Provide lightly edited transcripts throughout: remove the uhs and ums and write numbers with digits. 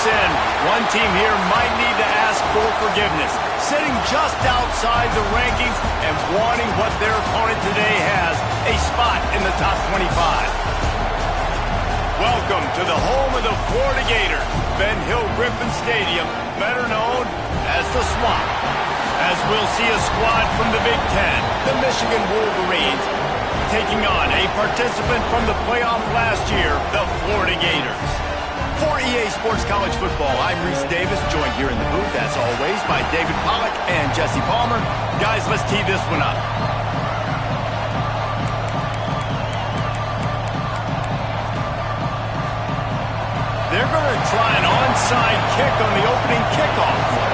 sin. One team here might need to ask for forgiveness, sitting just outside the rankings and wanting what their opponent today has, a spot in the top 25. Welcome to the home of the Florida Gators, Ben Hill Griffin Stadium, better known as the Swamp. As we'll see a squad from the Big Ten, the Michigan Wolverines, taking on a participant from the playoff last year, the Florida Gators. For EA Sports College Football, I'm Reese Davis, joined here in the booth, as always, by David Pollack and Jesse Palmer. Guys, let's tee this one up. They're going to try an onside kick on the opening kickoff.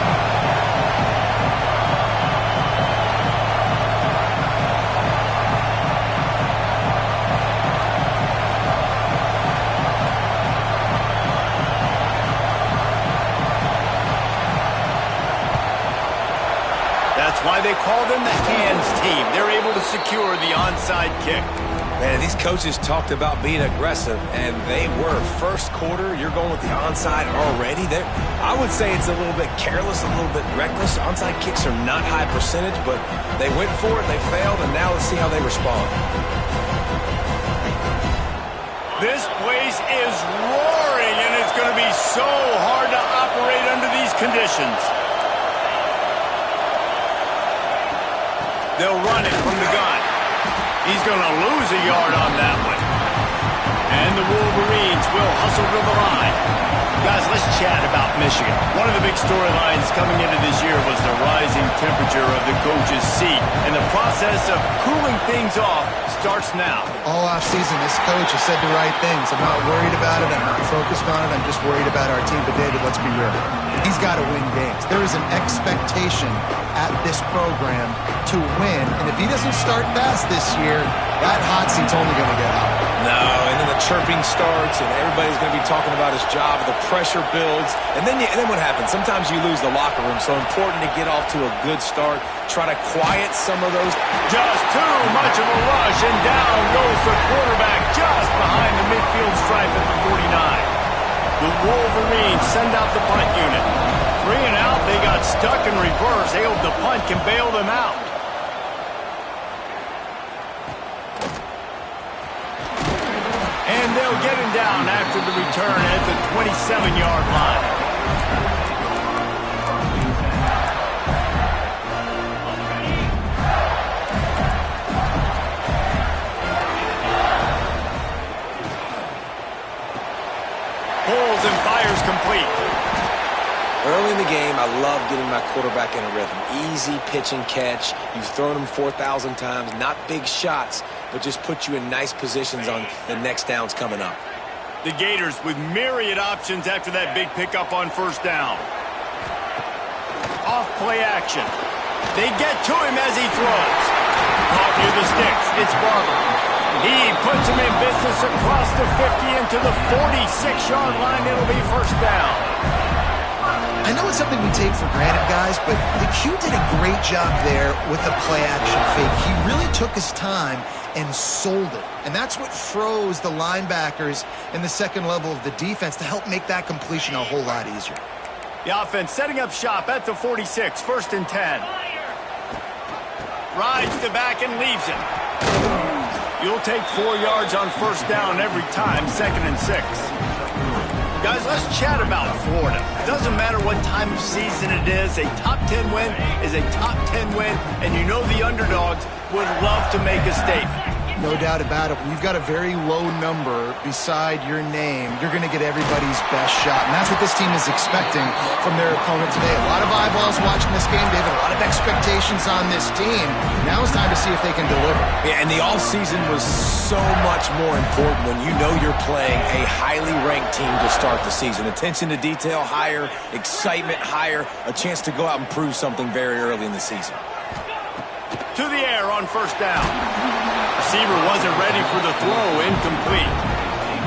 That's why they call them the hands team. They're able to secure the onside kick. Man, these coaches talked about being aggressive, and they were. First quarter, you're going with the onside already. I would say it's a little bit careless, a little bit reckless. Onside kicks are not high percentage, but they went for it, they failed, and now let's see how they respond. This place is roaring, and it's going to be so hard to operate under these conditions. They'll run it from the gun. He's going to lose a yard on that one. And the Wolverines will hustle to the line. Guys, let's chat about Michigan. One of the big storylines coming into this year was the rising temperature of the coach's seat. And the process of cooling things off starts now. All offseason, this coach has said the right things. I'm not worried about it. I'm not focused on it. I'm just worried about our team. But, David, let's be real. He's got to win games. There is an expectation at this program to win. And if he doesn't start fast this year, that hot seat's only going to get hot. No, and then the chirping starts, and everybody's going to be talking about his job. The pressure builds, and then what happens? Sometimes you lose the locker room, so important to get off to a good start. Try to quiet some of those. Just too much of a rush, and down goes the quarterback just behind the midfield stripe at the 49. The Wolverines send out the punt unit. 3 and out, they got stuck in reverse. They hope the punt can bail them out. And they'll get him down after the return at the 27-yard line. Pulls and fires complete. Early in the game, I love getting my quarterback in a rhythm. Easy pitch and catch. You've thrown him 4,000 times. Not big shots, but just put you in nice positions on the next downs coming up. The Gators with myriad options after that big pickup on first down. Off play action. They get to him as he throws. Caught near the sticks. It's Barber. He puts him in business across the 50 into the 46-yard line. It'll be first down. I know it's something we take for granted, guys, but the Q did a great job there with the play-action fake. He really took his time and sold it. And that's what froze the linebackers in the second level of the defense to help make that completion a whole lot easier. The offense setting up shop at the 46, 1st and 10. Rides the back and leaves it. You'll take 4 yards on first down every time, 2nd and 6. Guys, let's chat about Florida. Doesn't matter what time of season it is, a top 10 win is a top 10 win, and you know the underdogs would love to make a statement. No doubt about it. When you've got a very low number beside your name, you're going to get everybody's best shot. And that's what this team is expecting from their opponent today. A lot of eyeballs watching this game, David. A lot of expectations on this team. Now it's time to see if they can deliver. Yeah, and the offseason was so much more important when you know you're playing a highly ranked team to start the season. Attention to detail higher, excitement higher, a chance to go out and prove something very early in the season. To the air on first down. Receiver wasn't ready for the throw, incomplete.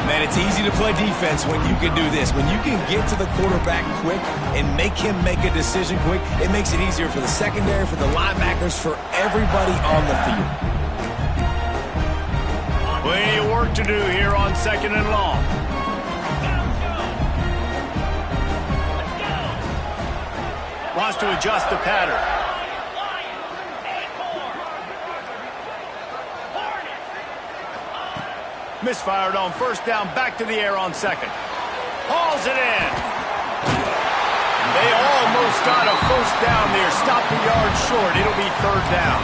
Man, it's easy to play defense when you can do this. When you can get to the quarterback quick and make him make a decision quick, it makes it easier for the secondary, for the linebackers, for everybody on the field. Plenty of work to do here on 2nd and long. Wants to adjust the pattern. Misfired on first down, back to the air on second. Hauls it in. They almost got a first down there. Stopped a yard short. It'll be third down.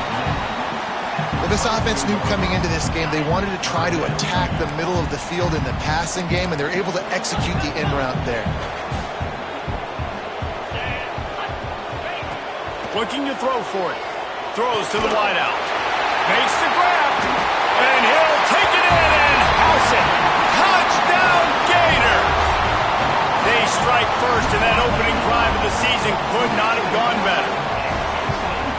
Well, this offense knew coming into this game they wanted to try to attack the middle of the field in the passing game, and they're able to execute the in route there. Looking to throw for it. Throws to the wideout. Makes the grab. And he'll take it in and house it. Touchdown, Gator! They strike first, and that opening drive of the season could not have gone better.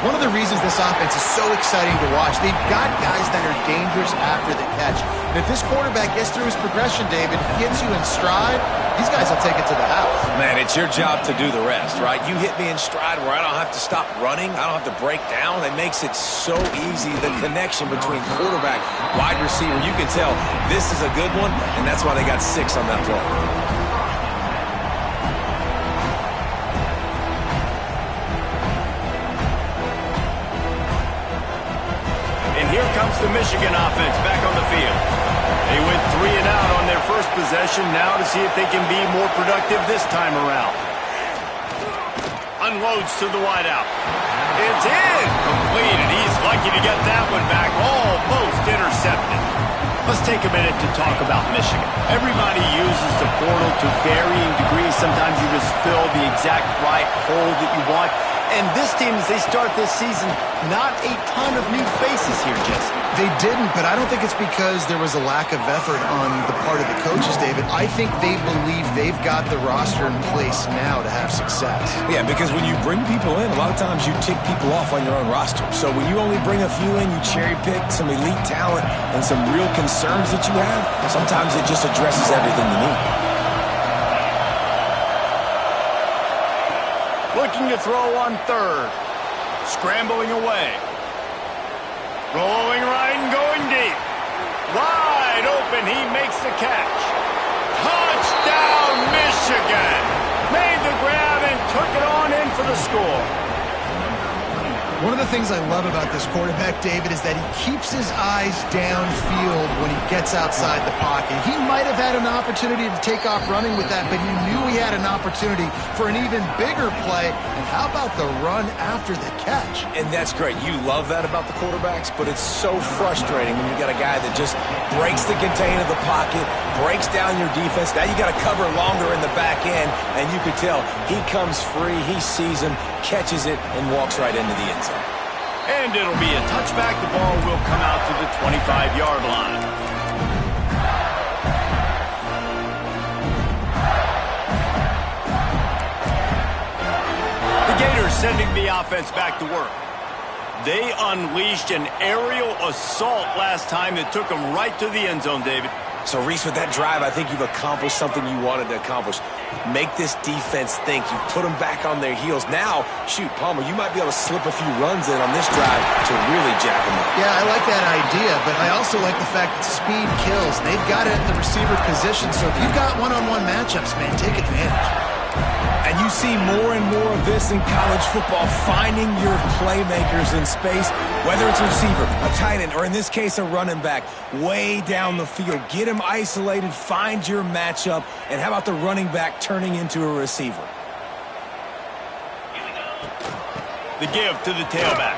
One of the reasons this offense is so exciting to watch, they've got guys that are dangerous after the catch. And if this quarterback gets through his progression, David, gets you in stride, these guys will take it to the house. Man, it's your job to do the rest, right? You hit me in stride where I don't have to stop running. I don't have to break down. It makes it so easy, the connection between quarterback, wide receiver. You can tell this is a good one, and that's why they got 6 on that play. Here comes the Michigan offense back on the field. They went 3 and out on their first possession, now to see if they can be more productive this time around. Unloads to the wideout. It's in! Complete, and he's lucky to get that one back. Almost intercepted. Let's take a minute to talk about Michigan. Everybody uses the portal to varying degrees. Sometimes you just fill the exact right hole that you want. And this team, as they start this season, not a ton of new faces here, Jesse. They didn't, but I don't think it's because there was a lack of effort on the part of the coaches, David. I think they believe they've got the roster in place now to have success. Yeah, because when you bring people in, a lot of times you tick people off on your own roster. So when you only bring a few in, you cherry pick some elite talent and some real concerns that you have, sometimes it just addresses everything you need. Looking to throw on third. Scrambling away. Rolling right and going deep. Wide open. He makes the catch. Touchdown, Michigan. Made the grab and took it on in for the score. One of the things I love about this quarterback, David, is that he keeps his eyes downfield when he gets outside the pocket. He might have had an opportunity to take off running with that, but he knew he had an opportunity for an even bigger play. And how about the run after the catch? And that's great. You love that about the quarterbacks, but it's so frustrating when you got a guy that just breaks the contain of the pocket, breaks down your defense. Now you got to cover longer in the back end, and you could tell he comes free, he sees him, catches it, and walks right into the end zone. And it'll be a touchback. The ball will come out to the 25-yard line. The Gators sending the offense back to work. They unleashed an aerial assault last time that took them right to the end zone, David. So, Reese, with that drive, I think you've accomplished something you wanted to accomplish. Make this defense think. You put them back on their heels. Now, shoot, Palmer, you might be able to slip a few runs in on this drive to really jack them up. Yeah, I like that idea, but I also like the fact that speed kills. They've got it at the receiver position, so if you've got one-on-one matchups, man, take advantage. And you see more and more of this in college football, finding your playmakers in space, whether it's a receiver, a tight end, or in this case, a running back, way down the field. Get him isolated, find your matchup, and how about the running back turning into a receiver? The give to the tailback.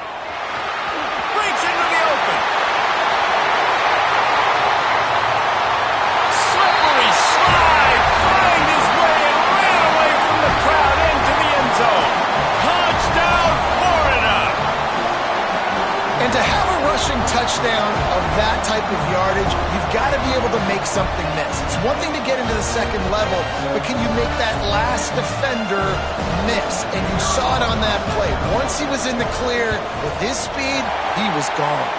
Breaks into the open. Slippery slide. Find his way and ran away from the crowd into the end zone. Touchdown, Florida. And to have a rushing touchdown of that type of yardage, you've got to be able to make something miss. It's one thing to get into the second level, but can you make that last defender miss? And you saw it on that play. Once he was in the clear with his speed, he was gone.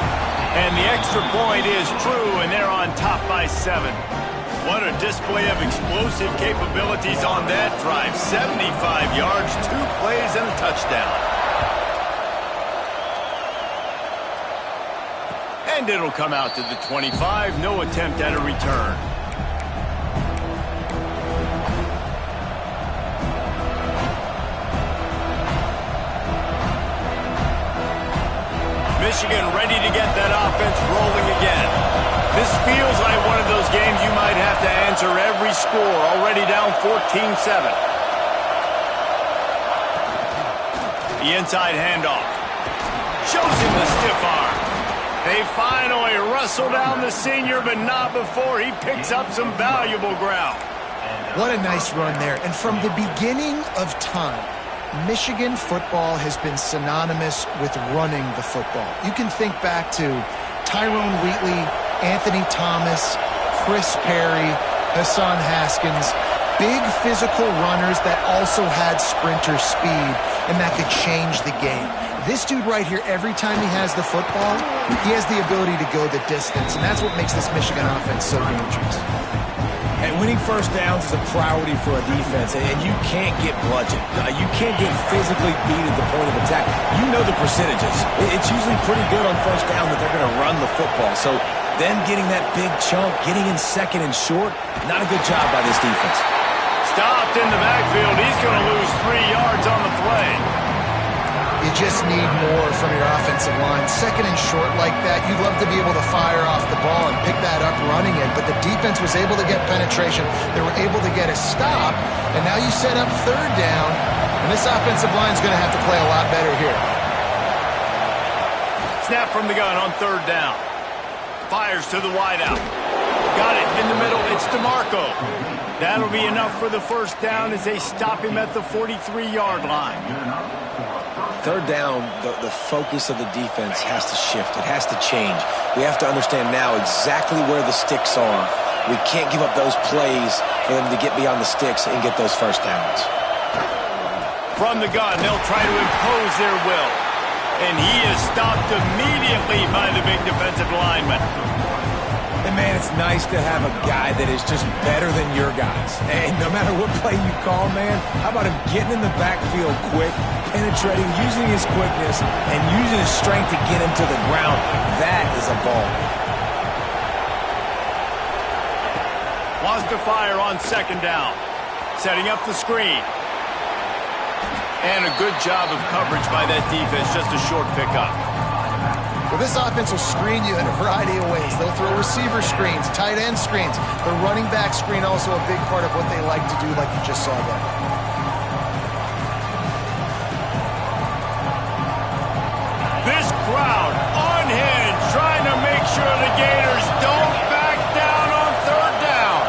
And the extra point is true, and they're on top by 7. What a display of explosive capabilities on that drive. 75 yards, 2 plays, and a touchdown. And it'll come out to the 25. No attempt at a return. Michigan ready to get that offense rolling again. This feels like one of those games you might have to answer every score, already down 14-7. The inside handoff. Shows him the stiff arm. They finally wrestle down the senior, but not before he picks up some valuable ground. What a nice run there. And from the beginning of time, Michigan football has been synonymous with running the football. You can think back to Tyrone Wheatley, Anthony Thomas, Chris Perry, Hassan Haskins, big physical runners that also had sprinter speed, and that could change the game. This dude right here, every time he has the football, he has the ability to go the distance, and that's what makes this Michigan offense so dangerous. And winning first downs is a priority for a defense, and you can't get bludgeoned. You can't get physically beat at the point of attack. You know the percentages. It's usually pretty good on first down that they're going to run the football. So them getting that big chunk, getting in second and short, not a good job by this defense. Stopped in the backfield. He's going to lose 3 yards on the play. You just need more from your offensive line. Second and short like that, you'd love to be able to fire off the ball and pick that up running it, but the defense was able to get penetration. They were able to get a stop, and now you set up third down, and this offensive line is going to have to play a lot better here. Snap from the gun on third down. Fires to the wideout. Got it in the middle. It's DeMarco. That'll be enough for the first down as they stop him at the 43-yard line. Third down, the focus of the defense has to shift. It has to change. We have to understand now exactly where the sticks are. We can't give up those plays for them to get beyond the sticks and get those first downs. From the gun, they'll try to impose their will. And he is stopped immediately by the big defensive lineman. And, man, it's nice to have a guy that is just better than your guys. And no matter what play you call, man, how about him getting in the backfield quick, penetrating, using his quickness, and using his strength to get him to the ground? That is a ball. Wants to fire on second down. Setting up the screen. And a good job of coverage by that defense. Just a short pickup. Well, this offense will screen you in a variety of ways. They'll throw receiver screens, tight end screens. The running back screen also a big part of what they like to do, like you just saw there. This crowd unhinged, trying to make sure the Gators don't back down on third down.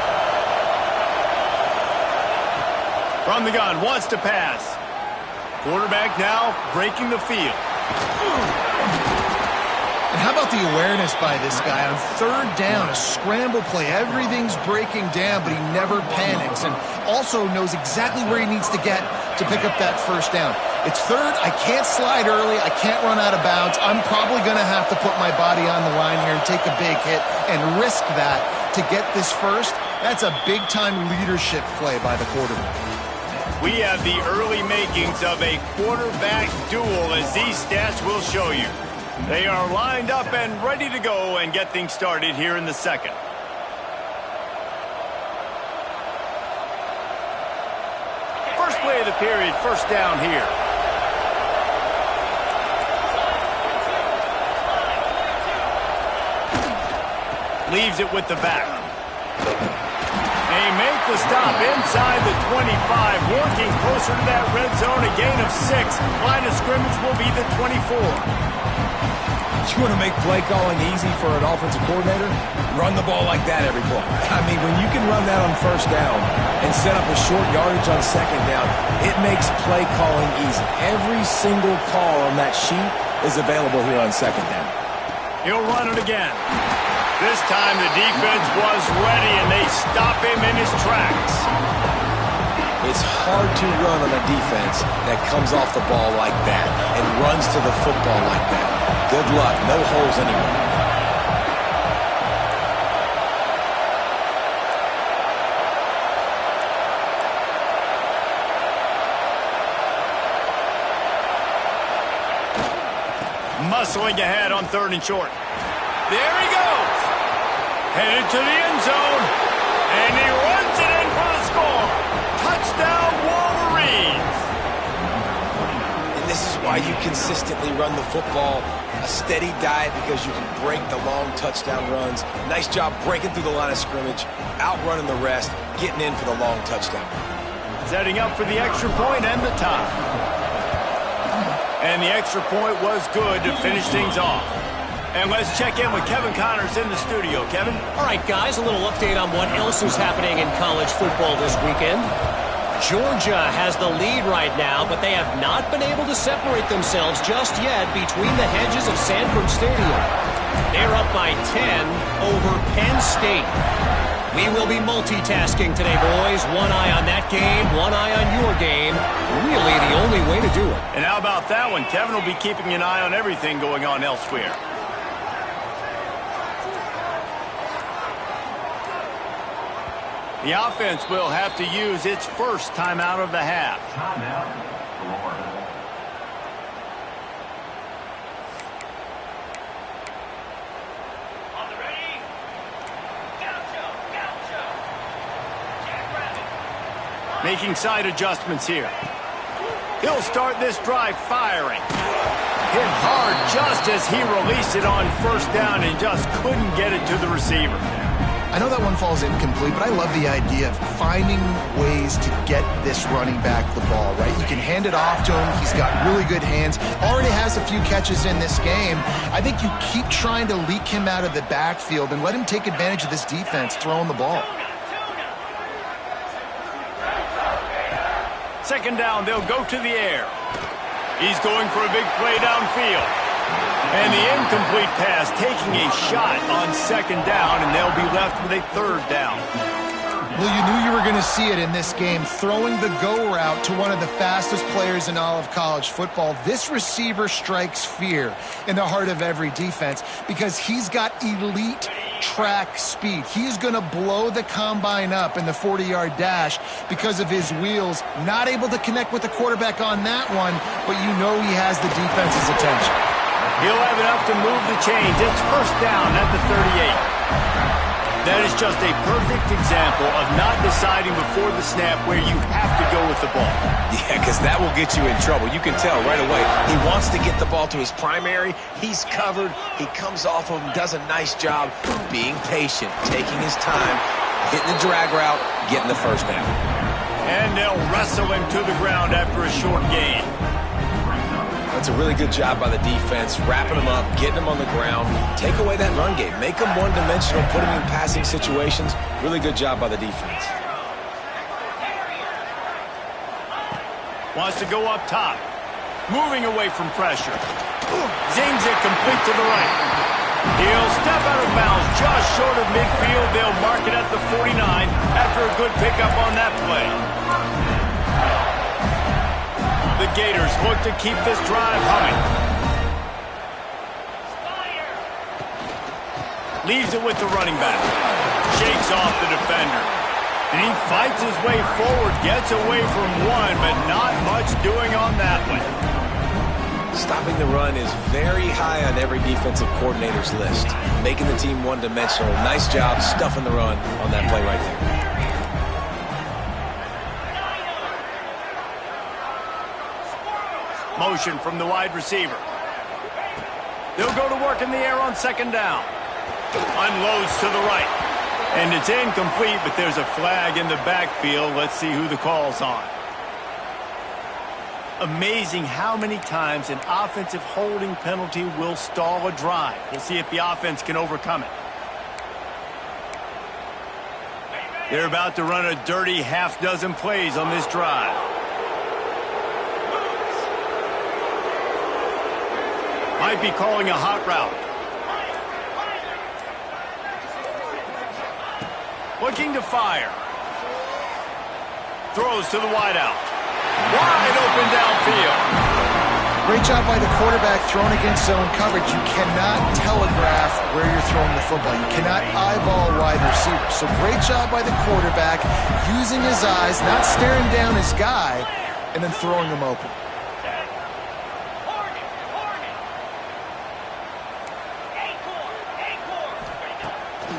From the gun, wants to pass. Quarterback now breaking the field. And how about the awareness by this guy on third down, a scramble play. Everything's breaking down, but he never panics and also knows exactly where he needs to get to pick up that first down. It's third. I can't slide early. I can't run out of bounds. I'm probably going to have to put my body on the line here and take a big hit and risk that to get this first. That's a big-time leadership play by the quarterback. We have the early makings of a quarterback duel, as these stats will show you. They are lined up and ready to go and get things started here in the second. First play of the period, first down here. Leaves it with the back. They make the stop inside the 25, working closer to that red zone, a gain of 6. Line of scrimmage will be the 24. You want to make play calling easy for an offensive coordinator? Run the ball like that every play. I mean, when you can run that on first down and set up a short yardage on second down, it makes play calling easy. Every single call on that sheet is available here on second down. He'll run it again. This time the defense was ready, and they stop him in his tracks. It's hard to run on a defense that comes off the ball like that and runs to the football like that. Good luck. No holes anywhere. Muscling ahead on third and short. There he goes. Headed to the end zone. And he runs it in for the score. Touchdown, Wolverines. And this is why you consistently run the football A steady diet because you can break the long touchdown runs. Nice job breaking through the line of scrimmage, outrunning the rest, getting in for the long touchdown. Setting up for the extra point and the tie. And the extra point was good to finish things off. And let's check in with Kevin Connors in the studio. Kevin? All right, guys, a little update on what else is happening in college football this weekend. Georgia has the lead right now, but they have not been able to separate themselves just yet between the hedges of Sanford Stadium. They're up by 10 over Penn State. We will be multitasking today, boys. One eye on that game, one eye on your game. Really the only way to do it. And how about that one? Kevin will be keeping an eye on everything going on elsewhere. The offense will have to use its first timeout of the half. Timeout, Florida. On the ready? Gaucho. Making side adjustments here. He'll start this drive firing. Hit hard just as he released it on first down and just couldn't get it to the receiver. I know that one falls incomplete, but I love the idea of finding ways to get this running back the ball, right? You can hand it off to him. He's got really good hands. Already has a few catches in this game. I think you keep trying to leak him out of the backfield and let him take advantage of this defense throwing the ball. Second down, they'll go to the air. He's going for a big play downfield. And the incomplete pass taking a shot on second down, and they'll be left with a third down. Well, you knew you were going to see it in this game, throwing the go route to one of the fastest players in all of college football. This receiver strikes fear in the heart of every defense because he's got elite track speed. He's going to blow the combine up in the 40-yard dash because of his wheels. Not able to connect with the quarterback on that one, but you know he has the defense's attention. He'll have enough to move the chains. It's first down at the 38. That is just a perfect example of not deciding before the snap where you have to go with the ball. Yeah, because that will get you in trouble. You can tell right away. He wants to get the ball to his primary. He's covered. He comes off of him, does a nice job being patient, taking his time, hitting the drag route, getting the first down. And they'll wrestle him to the ground after a short gain. That's a really good job by the defense, wrapping him up, getting him on the ground, take away that run game, make him one-dimensional, put him in passing situations. Really good job by the defense. Wants to go up top, moving away from pressure. Zings it complete to the right. He'll step out of bounds just short of midfield. They'll mark it at the 49 after a good pickup on that play. The Gators look to keep this drive humming. Leaves it with the running back. Shakes off the defender. And he fights his way forward, gets away from one, but not much doing on that one. Stopping the run is very high on every defensive coordinator's list. Making the team one-dimensional. Nice job stuffing the run on that play right there. Motion from the wide receiver. They'll go to work in the air on second down. Unloads to the right. And it's incomplete, but there's a flag in the backfield. Let's see who the call's on. Amazing how many times an offensive holding penalty will stall a drive. We'll see if the offense can overcome it. They're about to run a dirty half-dozen plays on this drive. Might be calling a hot route. Looking to fire. Throws to the wideout. Wide open downfield. Great job by the quarterback throwing against zone coverage. You cannot telegraph where you're throwing the football. You cannot eyeball a wide receiver. So great job by the quarterback using his eyes, not staring down his guy, and then throwing him open.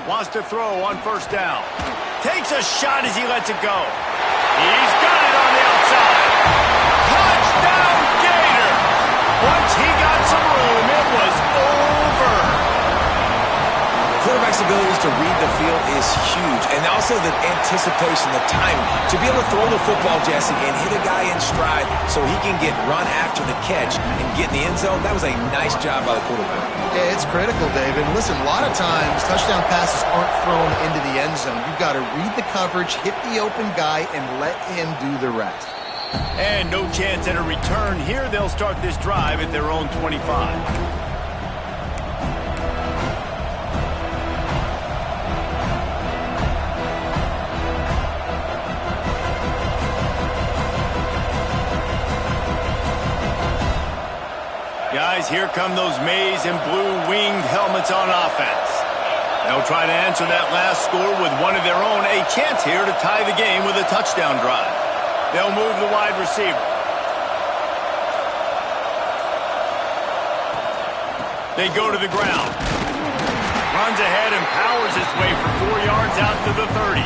Wants to throw on first down. Takes a shot as he lets it go. He's got it on the outside. Touchdown, Gator! Once he got some room, it was over. Quarterback's abilities to read the field is huge, and also the anticipation, the timing. To be able to throw the football, Jesse, and hit a guy in stride so he can get run after the catch and get in the end zone, that was a nice job by the quarterback. Yeah, it's critical, David. Listen, a lot of times touchdown passes aren't thrown into the end zone. You've got to read the coverage, hit the open guy, and let him do the rest. And no chance at a return here. They'll start this drive at their own 25. Guys, here come those maize and blue winged helmets on offense. They'll try to answer that last score with one of their own. A chance here to tie the game with a touchdown drive. They'll move the wide receiver. They go to the ground. Runs ahead and powers his way for 4 yards out to the 30.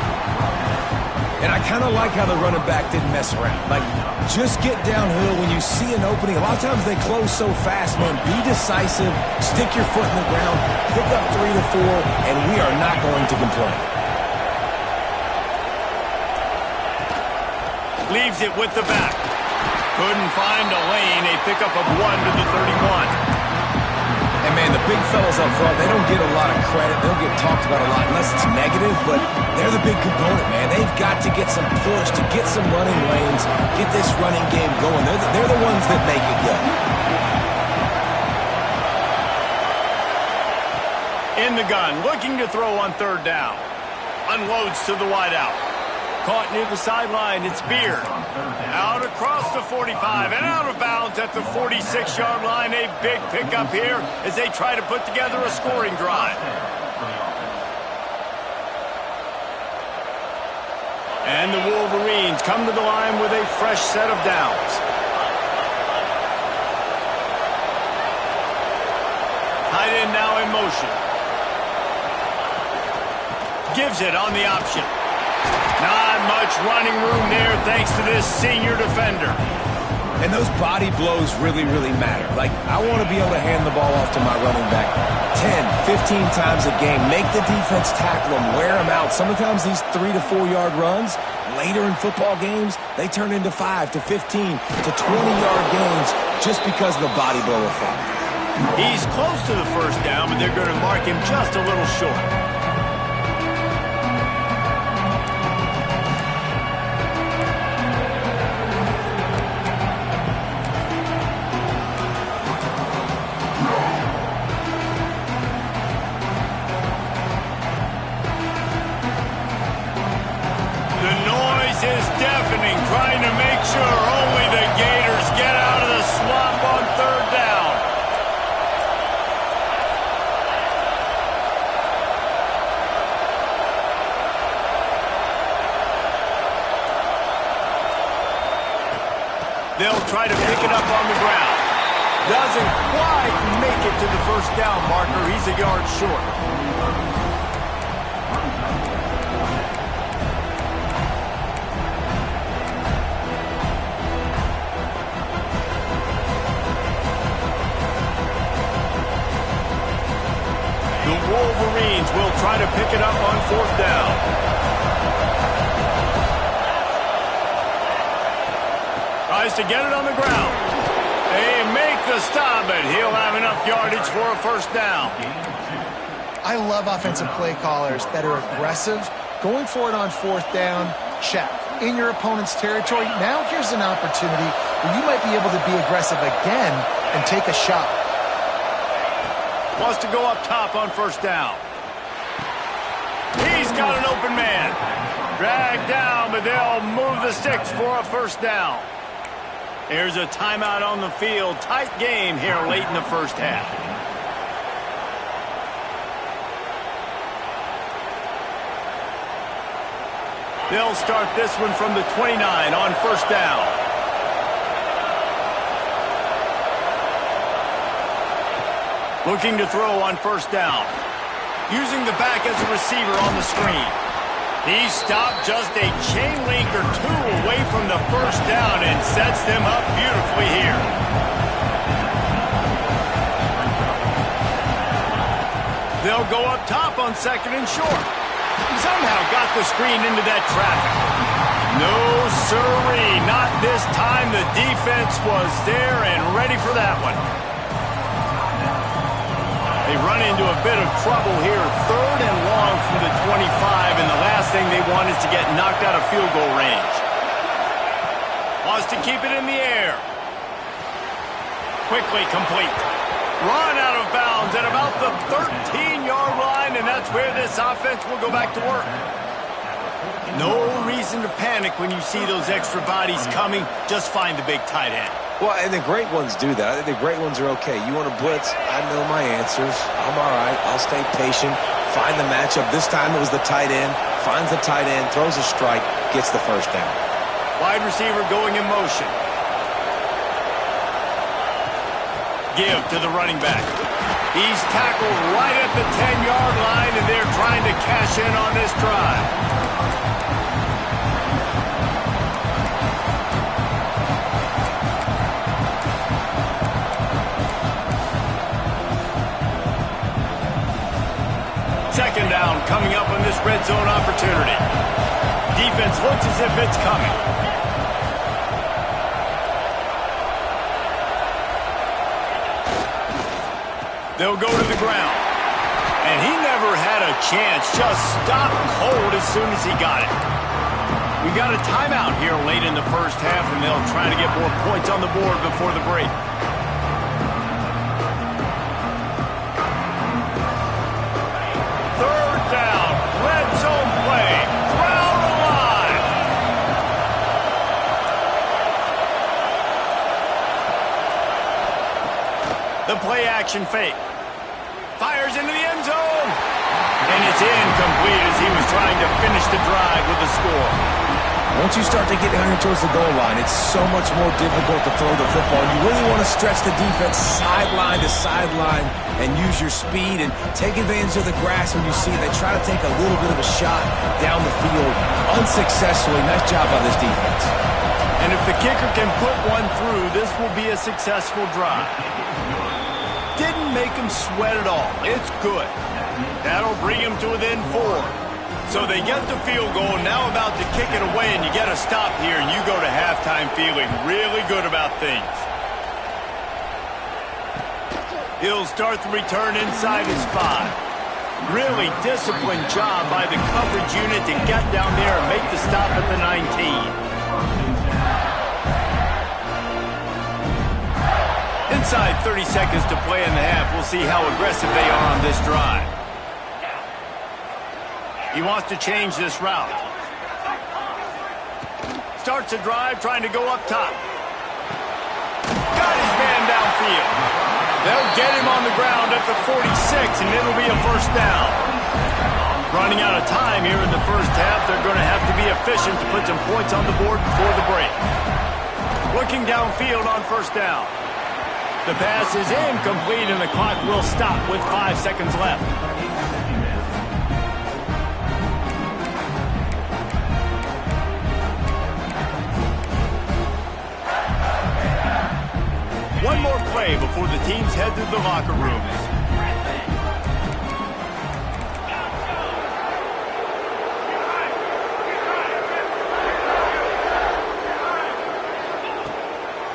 And I kind of like how the running back didn't mess around. Like, just get downhill when you see an opening. A lot of times they close so fast, man. Be decisive, stick your foot in the ground, pick up 3 to 4, and we are not going to complain. Leaves it with the back. Couldn't find a lane. A pickup of 1 to the 31. And, man, the big fellas up front, they don't get a lot of credit. They don't get talked about a lot unless it's negative, but they're the big component, man. They've got to get some push, to get some running lanes, get this running game going. They're the ones that make it go. In the gun, looking to throw on third down. Unloads to the wideout. Caught near the sideline, it's Beard. Out across the 45 and out of bounds at the 46-yard line. A big pickup here as they try to put together a scoring drive. And the Wolverines come to the line with a fresh set of downs. Tight end now in motion. Gives it on the option. Not much running room there thanks to this senior defender. And those body blows really, really matter. Like, I want to be able to hand the ball off to my running back 10, 15 times a game. Make the defense tackle them, wear them out. Sometimes these 3 to 4 yard runs, later in football games, they turn into 5 to 15 to 20-yard gains just because of the body blow effect. He's close to the first down, but they're going to mark him just a little short. Trying to make sure only the Gators get out of the swamp on third down. They'll try to pick it up on the ground. Doesn't quite make it to the first down marker. He's a yard short. Wolverines will try to pick it up on fourth down. Tries to get it on the ground. They make the stop, but he'll have enough yardage for a first down. I love offensive play callers that are aggressive. Going for it on fourth down, check. In your opponent's territory, now here's an opportunity where you might be able to be aggressive again and take a shot. Wants to go up top on first down. He's got an open man. Dragged down, but they'll move the sticks for a first down. Here's a timeout on the field. Tight game here late in the first half. They'll start this one from the 29 on first down. Looking to throw on first down. Using the back as a receiver on the screen. He stopped just a chain link or two away from the first down and sets them up beautifully here. They'll go up top on 2nd and short. Somehow got the screen into that traffic. No, sirree, not this time. The defense was there and ready for that one. They run into a bit of trouble here. 3rd and long from the 25, and the last thing they want is to get knocked out of field goal range. Wants to keep it in the air. Quickly complete. Run out of bounds at about the 13-yard line, and that's where this offense will go back to work. No reason to panic when you see those extra bodies coming. Just find the big tight end. Well, and the great ones do that. I think the great ones are okay. You want to blitz? I know my answers. I'm all right. I'll stay patient. Find the matchup. This time it was the tight end. Finds the tight end, throws a strike, gets the first down. Wide receiver going in motion. Give to the running back. He's tackled right at the 10-yard line, and they're trying to cash in on this drive. Second down coming up on this red zone opportunity. Defense looks as if it's coming. They'll go to the ground. And he never had a chance. Just stopped cold as soon as he got it. We got a timeout here late in the first half, and they'll try to get more points on the board before the break. The play-action fake. Fires into the end zone. And it's incomplete as he was trying to finish the drive with a score. Once you start to get down here towards the goal line, it's so much more difficult to throw the football. You really want to stretch the defense sideline to sideline and use your speed and take advantage of the grass when you see it. They try to take a little bit of a shot down the field unsuccessfully. Nice job by this defense. And if the kicker can put one through, this will be a successful drive. Didn't make him sweat at all. It's good. That'll bring him to within 4. So they get the field goal, now about to kick it away, and you get a stop here, and you go to halftime feeling really good about things. He'll start the return inside his 5. Really disciplined job by the coverage unit to get down there and make the stop at the 19. Inside 30 seconds to play in the half. We'll see how aggressive they are on this drive. He wants to change this route. Starts a drive trying to go up top. Got his man downfield. They'll get him on the ground at the 46, and it'll be a first down. Running out of time here in the first half. They're going to have to be efficient to put some points on the board before the break. Looking downfield on first down. The pass is incomplete, and the clock will stop with 5 seconds left. One more play before the teams head to the locker rooms.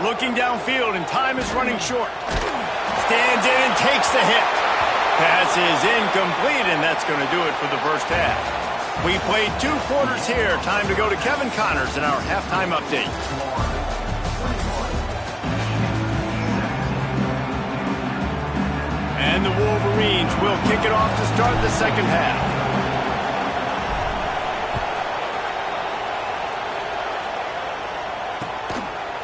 Looking downfield, and time is running short. Stands in and takes the hit. Pass is incomplete, and that's going to do it for the first half. We played 2 quarters here. Time to go to Kevin Connors in our halftime update. And the Wolverines will kick it off to start the second half.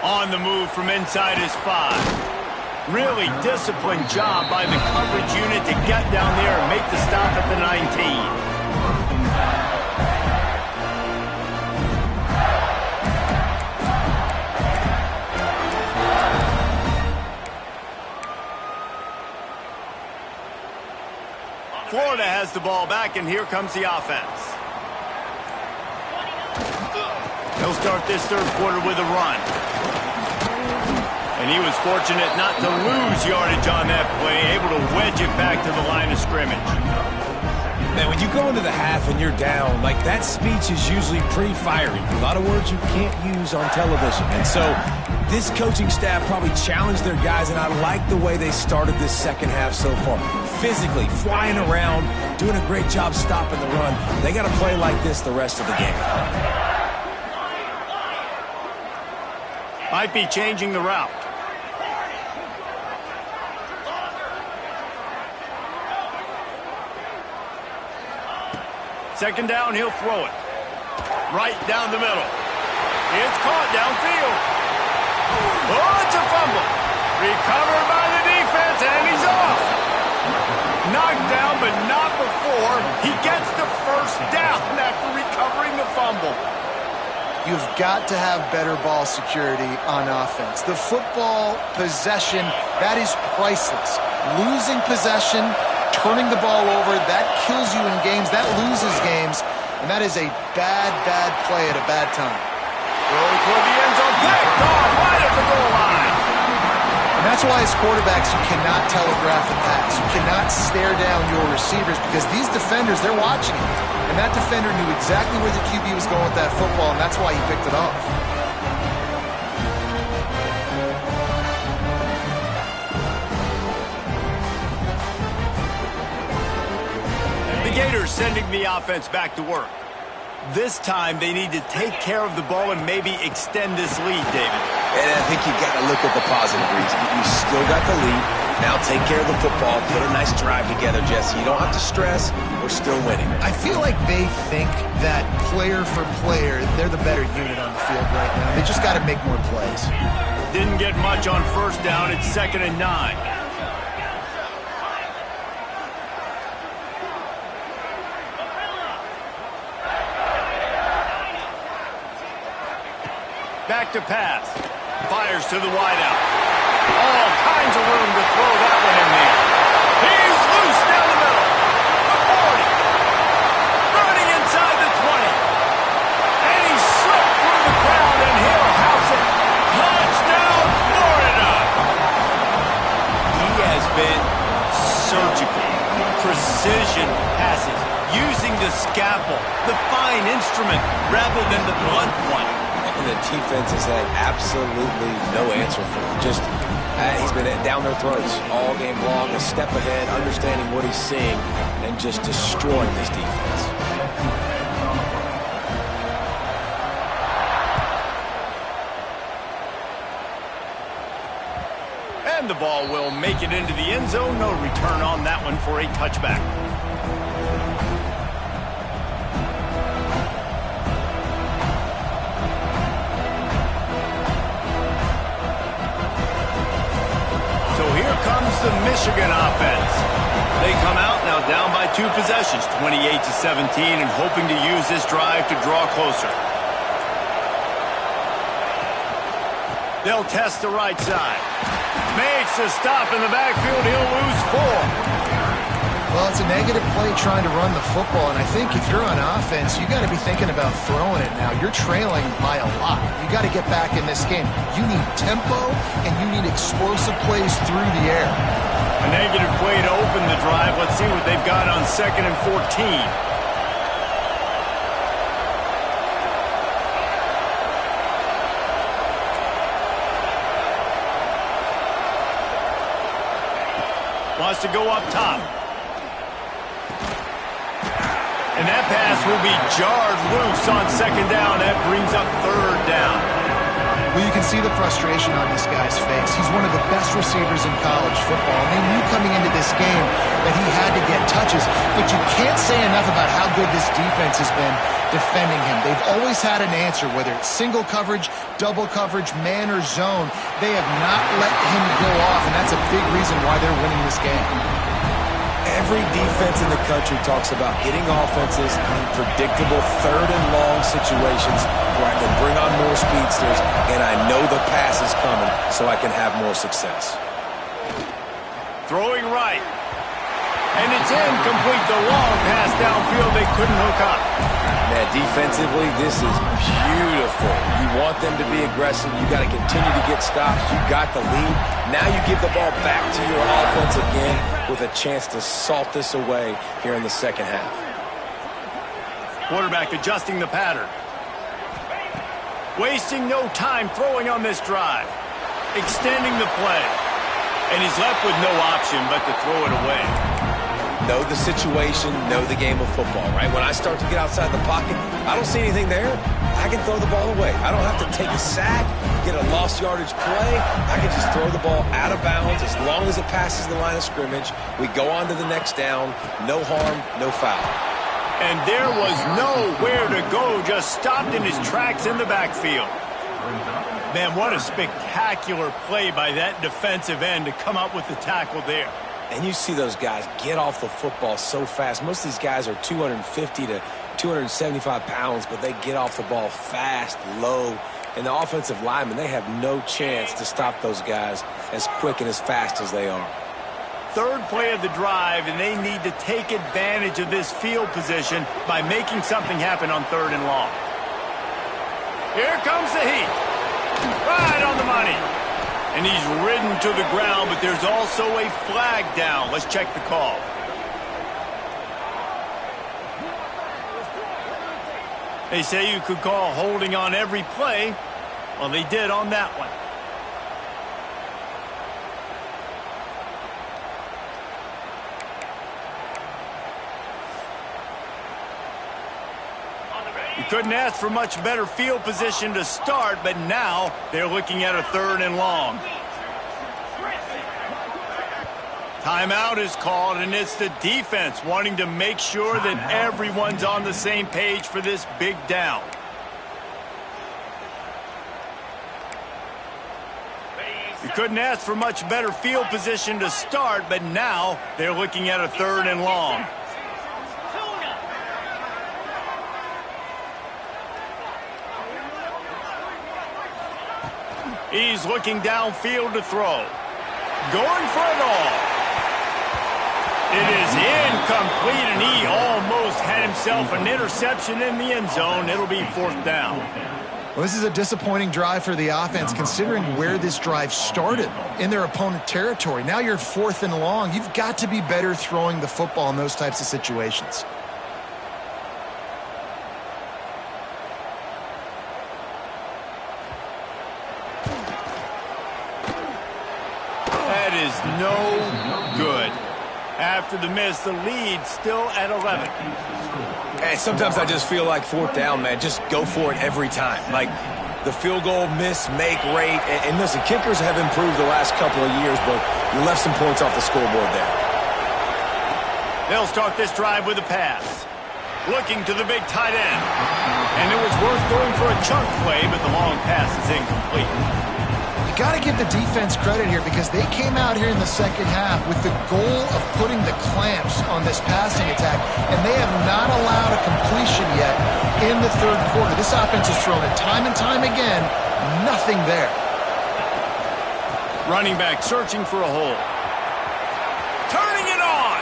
On the move from inside his 5. Really disciplined job by the coverage unit to get down there and make the stop at the 19. Florida has the ball back, and here comes the offense. They'll start this third quarter with a run. And he was fortunate not to lose yardage on that play, able to wedge it back to the line of scrimmage. Man, when you go into the half and you're down, like that speech is usually pretty fiery. A lot of words you can't use on television. And so this coaching staff probably challenged their guys, and I like the way they started this second half so far. Physically, flying around, doing a great job stopping the run. They got to play like this the rest of the game. Might be changing the route. Second down, he'll throw it. Right down the middle. It's caught downfield. Oh, it's a fumble. Recovered by the defense, and he's off. Knocked down, but not before he gets the first down after recovering the fumble. You've got to have better ball security on offense. The football possession, that is priceless. Losing possession, turning the ball over, that kills you in games, that loses games, and that is a bad, bad play at a bad time. Going toward the end zone, picked off right at the goal line. And that's why as quarterbacks you cannot telegraph the pass. You cannot stare down your receivers because these defenders, they're watching it. And that defender knew exactly where the QB was going with that football, and that's why he picked it off. The Gators sending the offense back to work. This time they need to take care of the ball and maybe extend this lead, David. And I think you got to look at the positive reason. You still got the lead. Now take care of the football. Put a nice drive together, Jesse. You don't have to stress. We're still winning. I feel like they think that player for player, they're the better unit on the field right now. They just got to make more plays. Didn't get much on first down. It's 2nd and 9. Back to pass. Fires to the wideout. All kinds of room to throw that one in there. He's loose down the middle. The 40. Running inside the 20. And he slipped through the crowd, and he'll house it. Touchdown, Florida. He has been surgical. Precision passes. Using the scalpel, the fine instrument, rather than the blunt one. And the defense has had absolutely no answer for him. Just, he's been down their throats all game long, a step ahead, understanding what he's seeing, and just destroying this defense. And the ball will make it into the end zone. No return on that one for a touchback. Comes the Michigan offense. They come out now down by 2 possessions, 28-17, and hoping to use this drive to draw closer. They'll test the right side. Makes a stop in the backfield. He'll lose 4. Well, it's a negative play trying to run the football, and I think if you're on offense, you got to be thinking about throwing it now. You're trailing by a lot. You got to get back in this game. You need tempo, and you need explosive plays through the air. A negative play to open the drive. Let's see what they've got on 2nd and 14. Wants to go up top. And that pass will be jarred loose on 2nd down. That brings up 3rd down. Well, you can see the frustration on this guy's face. He's one of the best receivers in college football. And they knew coming into this game that he had to get touches. But you can't say enough about how good this defense has been defending him. They've always had an answer, whether it's single coverage, double coverage, man or zone. They have not let him go off, and that's a big reason why they're winning this game. Every defense in the country talks about hitting offenses in predictable 3rd and long situations where I can bring on more speedsters, and I know the pass is coming, so I can have more success. Throwing right. And it's incomplete. The long pass downfield, they couldn't hook up. Yeah, defensively, this is beautiful. You want them to be aggressive. You got to continue to get stops. You got the lead. Now you give the ball back to your offense again with a chance to salt this away here in the second half. Quarterback adjusting the pattern. Wasting no time throwing on this drive. Extending the play. And he's left with no option but to throw it away. Know the situation, know the game of football, right? When I start to get outside the pocket, I don't see anything there. I can throw the ball away. I don't have to take a sack, get a lost yardage play. I can just throw the ball out of bounds as long as it passes the line of scrimmage. We go on to the next down. No harm, no foul. And there was nowhere to go, just stopped in his tracks in the backfield. Man, what a spectacular play by that defensive end to come up with the tackle there. And you see those guys get off the football so fast. Most of these guys are 250 to 275 pounds, but they get off the ball fast, low. And the offensive linemen, they have no chance to stop those guys as quick and as fast as they are. Third play of the drive, and they need to take advantage of this field position by making something happen on 3rd and long. Here comes the heat. Right on the money. And he's ridden to the ground, but there's also a flag down. Let's check the call. They say you could call holding on every play. Well, they did on that one. You couldn't ask for much better field position to start, but now they're looking at a 3rd and long. Timeout is called, and it's the defense wanting to make sure that everyone's on the same page for this big down. You couldn't ask for much better field position to start, but now they're looking at a 3rd and long. He's looking downfield to throw. Going for it all. It is incomplete, and he almost had himself an interception in the end zone. It'll be 4th down. Well, this is a disappointing drive for the offense, considering where this drive started, in their opponent territory. Now you're 4th and long. You've got to be better throwing the football in those types of situations. That is no good. After the miss, the lead still at 11. Hey, sometimes I just feel like 4th down, man. Just go for it every time. Like the field goal miss, make rate. And listen, kickers have improved the last couple of years, but you left some points off the scoreboard there. They'll start this drive with a pass. Looking to the big tight end. And it was worth going for a chunk play, but the long pass is incomplete. Got to give the defense credit here because they came out here in the second half with the goal of putting the clamps on this passing attack, and they have not allowed a completion yet in the 3rd quarter. This offense has thrown it time and time again. Nothing there. Running back searching for a hole. Turning it on!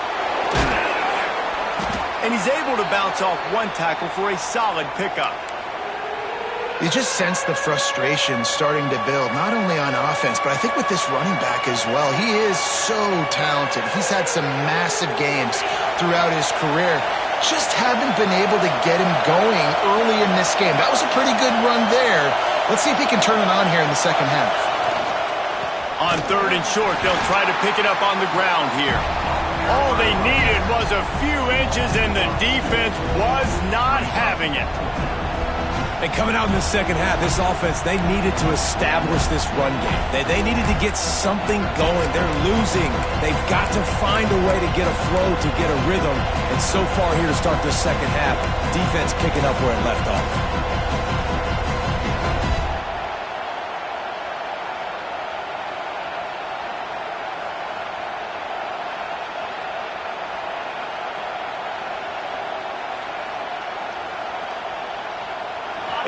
And he's able to bounce off one tackle for a solid pickup. You just sense the frustration starting to build, not only on offense, but I think with this running back as well. He is so talented. He's had some massive games throughout his career. Just haven't been able to get him going early in this game. That was a pretty good run there. Let's see if he can turn it on here in the second half. On 3rd and short, they'll try to pick it up on the ground here. All they needed was a few inches, and the defense was not having it. And coming out in the second half, this offense, they needed to establish this run game. They needed to get something going. They're losing. They've got to find a way to get a flow, to get a rhythm. And so far here to start this second half, defense picking up where it left off.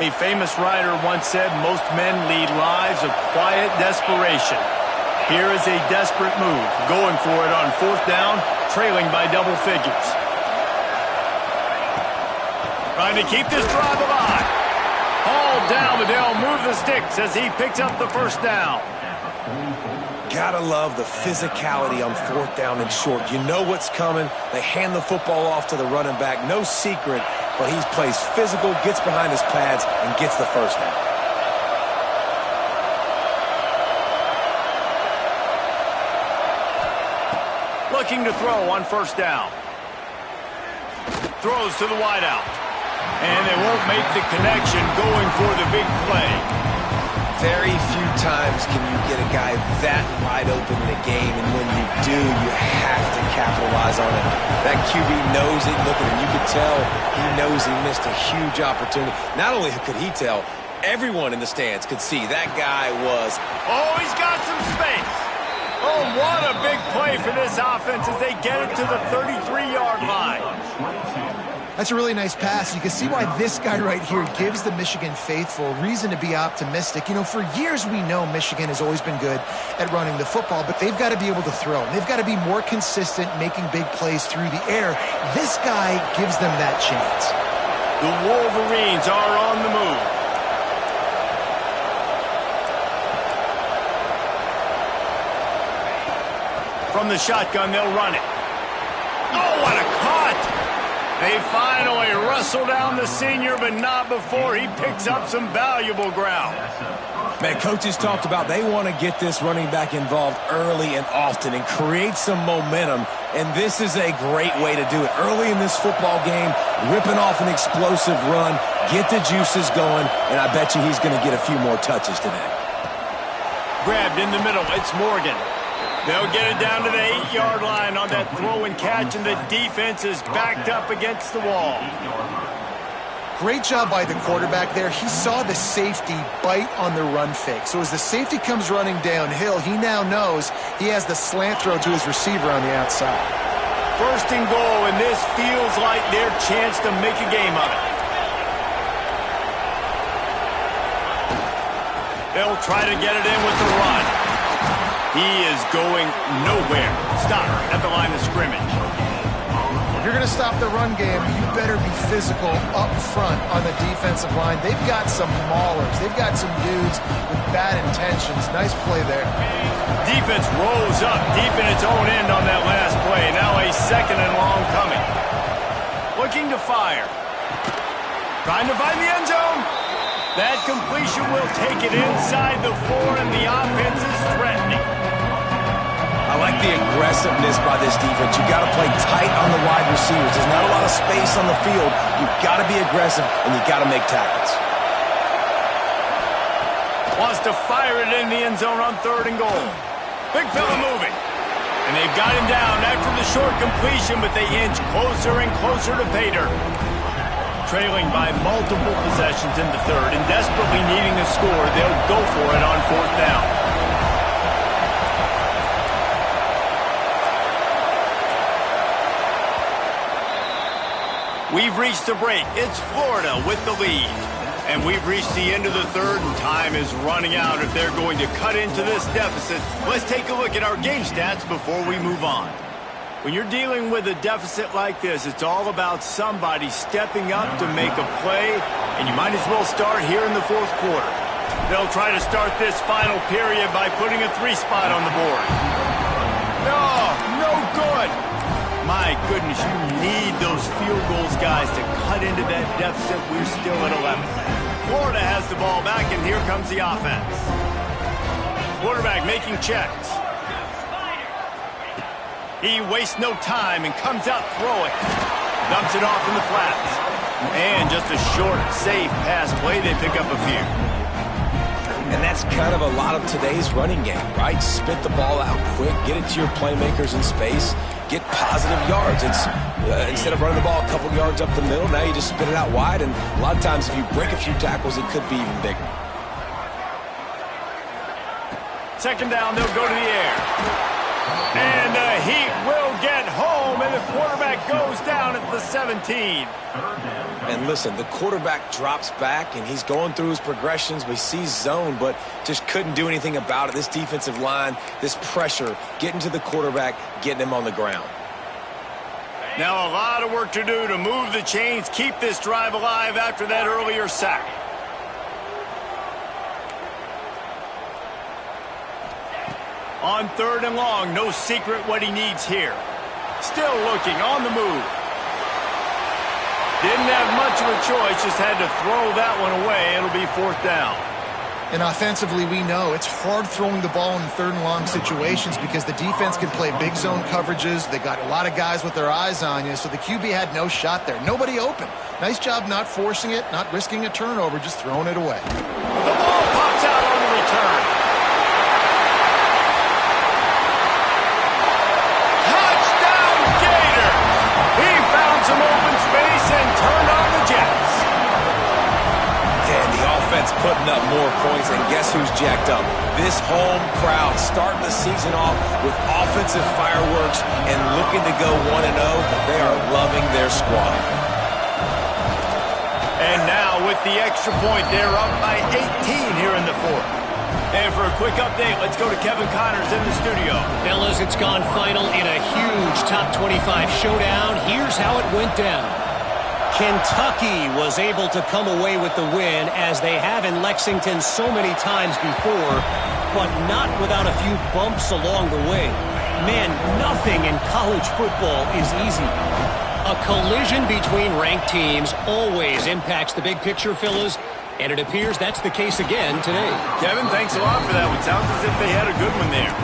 A famous writer once said, most men lead lives of quiet desperation. Here is a desperate move, going for it on 4th down, trailing by double figures. Trying to keep this drive alive. Hauled down, but they'll move the sticks as he picks up the first down. Gotta love the physicality on 4th down and short. You know what's coming. They hand the football off to the running back. No secret, but he plays physical, gets behind his pads, and gets the first down. Looking to throw on 1st down. Throws to the wideout. And they won't make the connection going for the big play. Very few times can you get a guy that wide open in a game, and when you do, you have to capitalize on it. That QB knows it. Look at him. You could tell he knows he missed a huge opportunity. Not only could he tell, everyone in the stands could see that guy was... Oh, he's got some space. Oh, what a big play for this offense as they get it to the 33-yard line. That's a really nice pass. You can see why this guy right here gives the Michigan faithful reason to be optimistic. You know, for years we know Michigan has always been good at running the football, but they've got to be able to throw. They've got to be more consistent making big plays through the air. This guy gives them that chance. The Wolverines are on the move. From the shotgun, they'll run it. Oh, what a cut! They finally wrestle down the senior, but not before he picks up some valuable ground. Man, coaches talked about they want to get this running back involved early and often and create some momentum, and this is a great way to do it. Early in this football game, ripping off an explosive run, get the juices going, and I bet you he's going to get a few more touches today. Grabbed in the middle, it's Morgan. They'll get it down to the 8-yard line on that throw and catch, and the defense is backed up against the wall. Great job by the quarterback there. He saw the safety bite on the run fake. So as the safety comes running downhill, he now knows he has the slant throw to his receiver on the outside. 1st and goal, and this feels like their chance to make a game of it. They'll try to get it in with the run. He is going nowhere. Stop at the line of scrimmage. If you're going to stop the run game, you better be physical up front on the defensive line. They've got some maulers. They've got some dudes with bad intentions. Nice play there. Defense rolls up deep in its own end on that last play. Now a 2nd and long coming. Looking to fire. Trying to find the end zone. That completion will take it inside the 4, and the offense is threatening. I like the aggressiveness by this defense. You got to play tight on the wide receivers. There's not a lot of space on the field. You've got to be aggressive, and you've got to make tackles. Wants to fire it in the end zone on 3rd and goal. Big fella moving. And they've got him down after the short completion, but they inch closer and closer to pay dirt. Trailing by multiple possessions in the 3rd and desperately needing a score, they'll go for it on 4th down. We've reached the break. It's Florida with the lead. And we've reached the end of the 3rd, and time is running out if they're going to cut into this deficit. Let's take a look at our game stats before we move on. When you're dealing with a deficit like this, it's all about somebody stepping up to make a play, and you might as well start here in the 4th quarter. They'll try to start this final period by putting a 3 spot on the board. No good. My goodness, you need those field goals, guys, to cut into that deficit. We're still at 11. Florida has the ball back, and here comes the offense. Quarterback making checks. He wastes no time and comes out throwing. Dumps it off in the flats. And just a short, safe pass play. They pick up a few. And that's kind of a lot of today's running game, right? Spit the ball out quick, get it to your playmakers in space, get positive yards. It's instead of running the ball a couple yards up the middle, now you just spit it out wide. And a lot of times if you break a few tackles, it could be even bigger. 2nd down, they'll go to the air. And the Heat will get home, and the quarterback goes down at the 17. And listen, the quarterback drops back, and he's going through his progressions. We see zone, but just couldn't do anything about it. This defensive line, this pressure, getting to the quarterback, getting him on the ground. Now a lot of work to do to move the chains, keep this drive alive after that earlier sack. On 3rd and long, no secret what he needs here. Still looking, on the move. Didn't have much of a choice, just had to throw that one away. It'll be 4th down. And offensively, we know it's hard throwing the ball in 3rd and long situations because the defense can play big zone coverages. They got a lot of guys with their eyes on you, so the QB had no shot there. Nobody open. Nice job not forcing it, not risking a turnover, just throwing it away. The ball pops out on the return. Touchdown, Gator! He found some open space and turned on the Jets. And the offense putting up more points, and guess who's jacked up? This home crowd starting the season off with offensive fireworks and looking to go 1-0. They are loving their squad. And now with the extra point, they're up by 18 here in the 4th. And for a quick update, let's go to Kevin Connors in the studio. Fellas, it's gone final in a huge top 25 showdown. Here's how it went down. Kentucky was able to come away with the win, as they have in Lexington so many times before, but not without a few bumps along the way. Man, nothing in college football is easy. A collision between ranked teams always impacts the big picture, fellas, and it appears that's the case again today. Kevin, thanks a lot for that one. Sounds as if they had a good one there.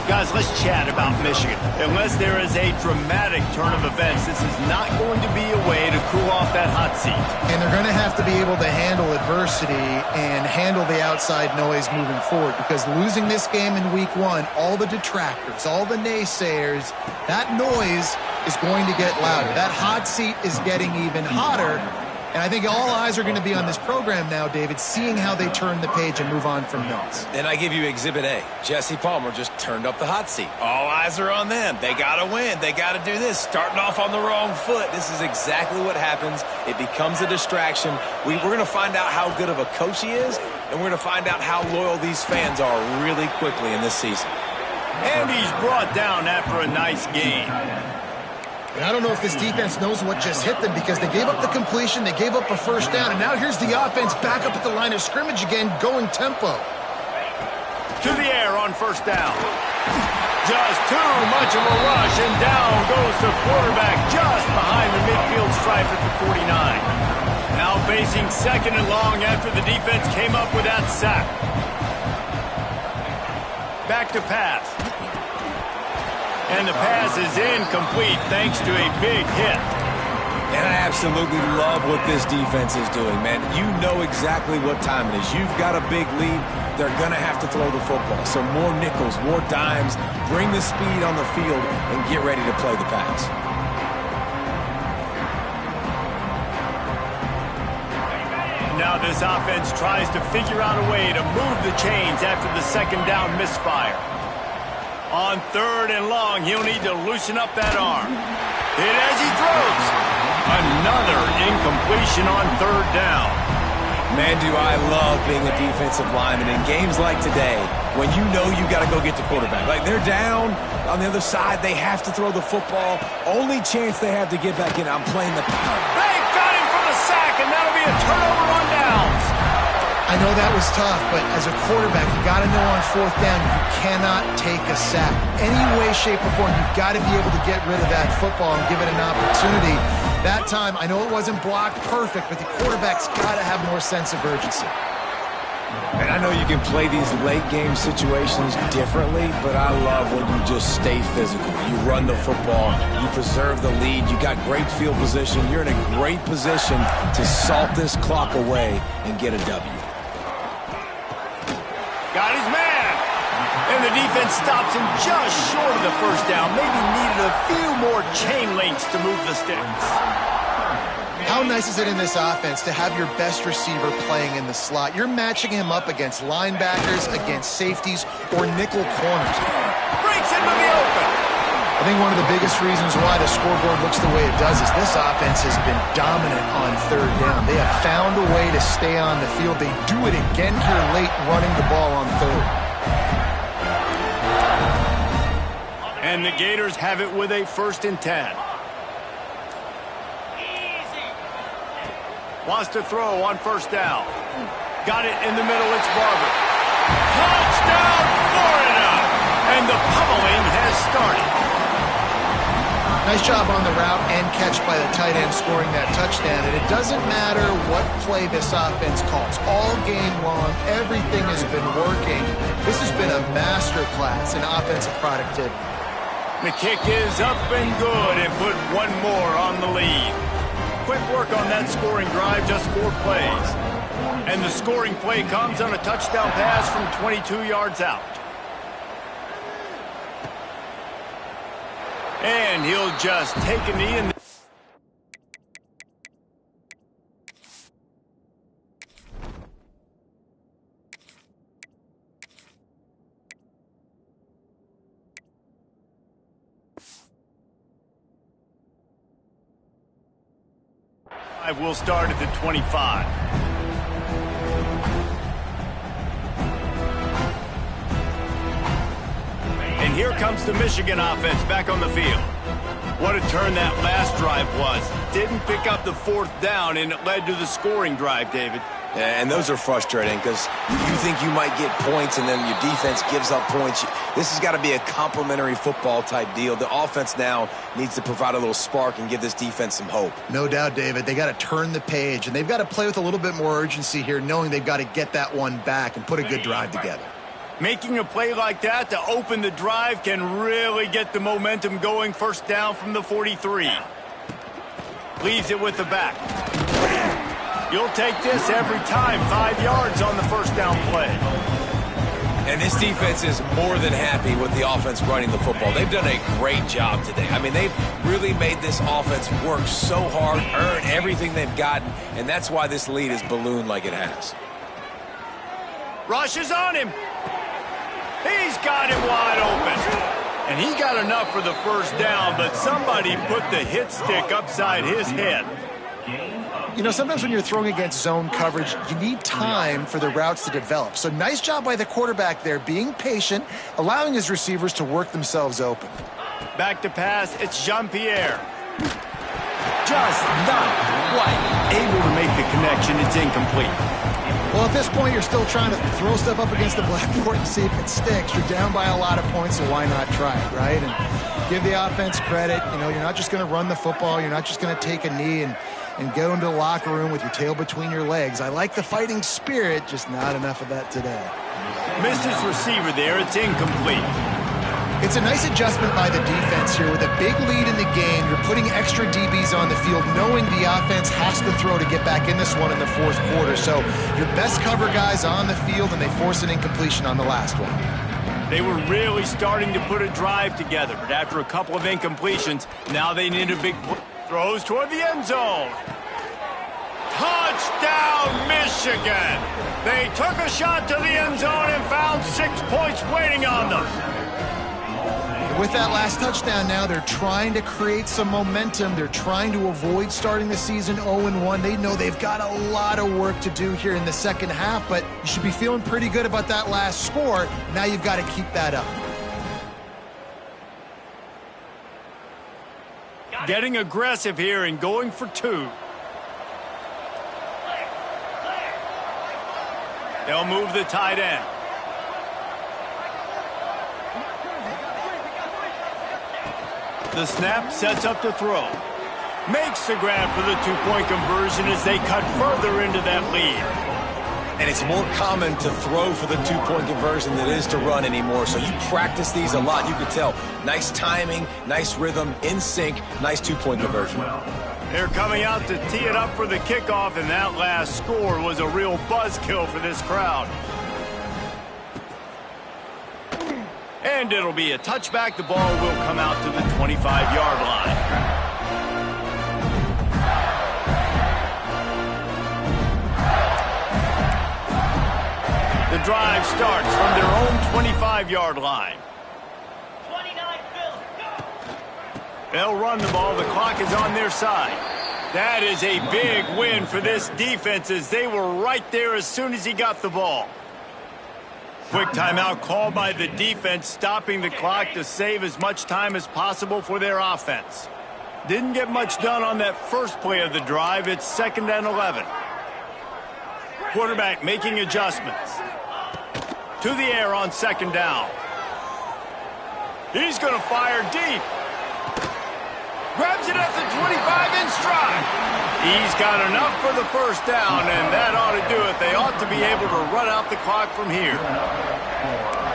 Guys, let's chat about Michigan. Unless there is a dramatic turn of events, this is not going to be a way to cool off that hot seat. And they're going to have to be able to handle adversity and handle the outside noise moving forward, because losing this game in week 1, all the detractors, all the naysayers, that noise is going to get louder. That hot seat is getting even hotter. And I think all eyes are going to be on this program now, David, seeing how they turn the page and move on from Mills. And I give you Exhibit A. Jesse Palmer just turned up the hot seat. All eyes are on them. They got to win. They got to do this. Starting off on the wrong foot. This is exactly what happens. It becomes a distraction. We're going to find out how good of a coach he is, and we're going to find out how loyal these fans are really quickly in this season. And he's brought down after a nice game. And I don't know if this defense knows what just hit them, because they gave up the completion, they gave up a 1st down, and now here's the offense back up at the line of scrimmage again, going tempo. To the air on 1st down. Just too much of a rush, and down goes the quarterback just behind the midfield stripe at the 49. Now facing 2nd and long after the defense came up with that sack. Back to pass. And the pass is incomplete thanks to a big hit. And I absolutely love what this defense is doing, man. You know exactly what time it is. You've got a big lead. They're going to have to throw the football. So more nickels, more dimes. Bring the speed on the field and get ready to play the pass. Now this offense tries to figure out a way to move the chains after the 2nd down misfire. On 3rd and long, he'll need to loosen up that arm. Hit as he throws. Another incompletion on 3rd down. Man, do I love being a defensive lineman in games like today when you know you got to go get the quarterback. Like, they're down on the other side. They have to throw the football. Only chance they have to get back in. I'm playing the... They got him for the sack, and that'll be a turnover on downs. I know that was tough, but as a quarterback, you got to know on 4th down, you cannot take a sack. Any way, shape, or form, you've got to be able to get rid of that football and give it an opportunity. That time, I know it wasn't blocked perfect, but the quarterback's got to have more sense of urgency. And I know you can play these late-game situations differently, but I love when you just stay physical. You run the football, you preserve the lead, you got great field position, you're in a great position to salt this clock away and get a W. Got his man. And the defense stops him just short of the 1st down. Maybe needed a few more chain links to move the sticks. How nice is it in this offense to have your best receiver playing in the slot? You're matching him up against linebackers, against safeties, or nickel corners. Breaks into the open. I think one of the biggest reasons why the scoreboard looks the way it does is this offense has been dominant on 3rd down. They have found a way to stay on the field. They do it again here late, running the ball on 3rd. And the Gators have it with a 1st and 10. Wants to throw on first down. Got it in the middle. It's Barber. Touchdown, Florida! And the pummeling has started. Nice job on the route and catch by the tight end scoring that touchdown. And it doesn't matter what play this offense calls. All game long, everything has been working. This has been a masterclass in offensive productivity. The kick is up and good and put one more on the lead. Quick work on that scoring drive, just 4 plays. And the scoring play comes on a touchdown pass from 22 yards out. And he'll just take a knee and... will start at the 25. And here comes the Michigan offense back on the field. What a turn that last drive was. Didn't pick up the 4th down, and it led to the scoring drive, David. And those are frustrating because you think you might get points and then your defense gives up points. This has got to be a complementary football type deal. The offense now needs to provide a little spark and give this defense some hope. No doubt, David. They got to turn the page, and they've got to play with a little bit more urgency here, knowing they've got to get that one back and put a good drive together. Making a play like that to open the drive can really get the momentum going. First down from the 43. Leaves it with the back. You'll take this every time. 5 yards on the first down play. And this defense is more than happy with the offense running the football. They've done a great job today. I mean, they've really made this offense work so hard, earn everything they've gotten, and that's why this lead is ballooned like it has. Rush is on him. He's got him wide open. And he got enough for the first down, but somebody put the hit stick upside his head. You know, sometimes when you're throwing against zone coverage, you need time for the routes to develop. So nice job by the quarterback there, being patient, allowing his receivers to work themselves open. Back to pass, it's Jean-Pierre. Just not quite able to make the connection. It's incomplete. Well, at this point, you're still trying to throw stuff up against the blackboard and see if it sticks. You're down by a lot of points, so why not try it, right? And give the offense credit. You know, you're not just going to run the football. You're not just going to take a knee and go into the locker room with your tail between your legs. I like the fighting spirit, just not enough of that today. Missed his receiver there. It's incomplete. It's a nice adjustment by the defense here. With a big lead in the game, you're putting extra DBs on the field, knowing the offense has to throw to get back in this one in the 4th quarter. So your best cover guys on the field, and they force an incompletion on the last one. They were really starting to put a drive together, but after a couple of incompletions, now they need a big throws toward the end zone. Touchdown, Michigan! They took a shot to the end zone and found 6 points waiting on them. With that last touchdown now, they're trying to create some momentum. They're trying to avoid starting the season 0-1. They know they've got a lot of work to do here in the second half, but you should be feeling pretty good about that last score. Now you've got to keep that up. Getting aggressive here and going for 2. They'll move the tight end. The snap sets up the throw. Makes the grab for the 2-point conversion as they cut further into that lead. And it's more common to throw for the 2-point conversion than it is to run anymore. So you practice these a lot. You can tell. Nice timing, nice rhythm, in sync, nice 2-point conversion. They're coming out to tee it up for the kickoff, and that last score was a real buzzkill for this crowd. And it'll be a touchback. The ball will come out to the 25-yard line. The drive starts from their own 25-yard line. 29, they'll run the ball. The clock is on their side. That is a big win for this defense as they were right there as soon as he got the ball. Quick timeout called by the defense, stopping the clock to save as much time as possible for their offense. Didn't get much done on that first play of the drive. It's 2nd and 11. Quarterback making adjustments. To the air on 2nd down. He's going to fire deep. Grabs it at the 25 in stride. He's got enough for the first down, and that ought to do it. They ought to be able to run out the clock from here.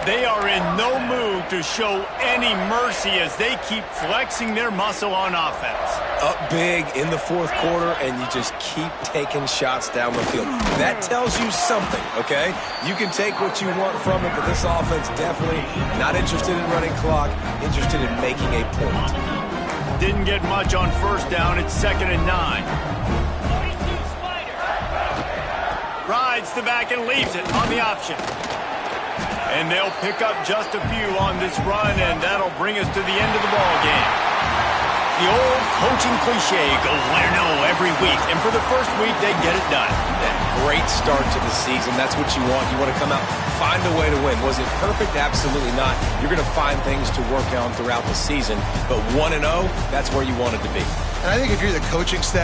They are in no mood to show any mercy as they keep flexing their muscle on offense. Up big in the 4th quarter, and you just keep taking shots down the field. That tells you something, okay? You can take what you want from it, but this offense definitely not interested in running clock, interested in making a point. Didn't get much on first down. It's 2nd and 9. Rides the back and leaves it on the option. And they'll pick up just a few on this run, and that'll bring us to the end of the ball game. The old coaching cliche, go win or no every week. And for the first week, they get it done. That great start to the season. That's what you want. You want to come out, find a way to win. Was it perfect? Absolutely not. You're going to find things to work on throughout the season. But 1-0, that's where you wanted to be. And I think if you're the coaching staff,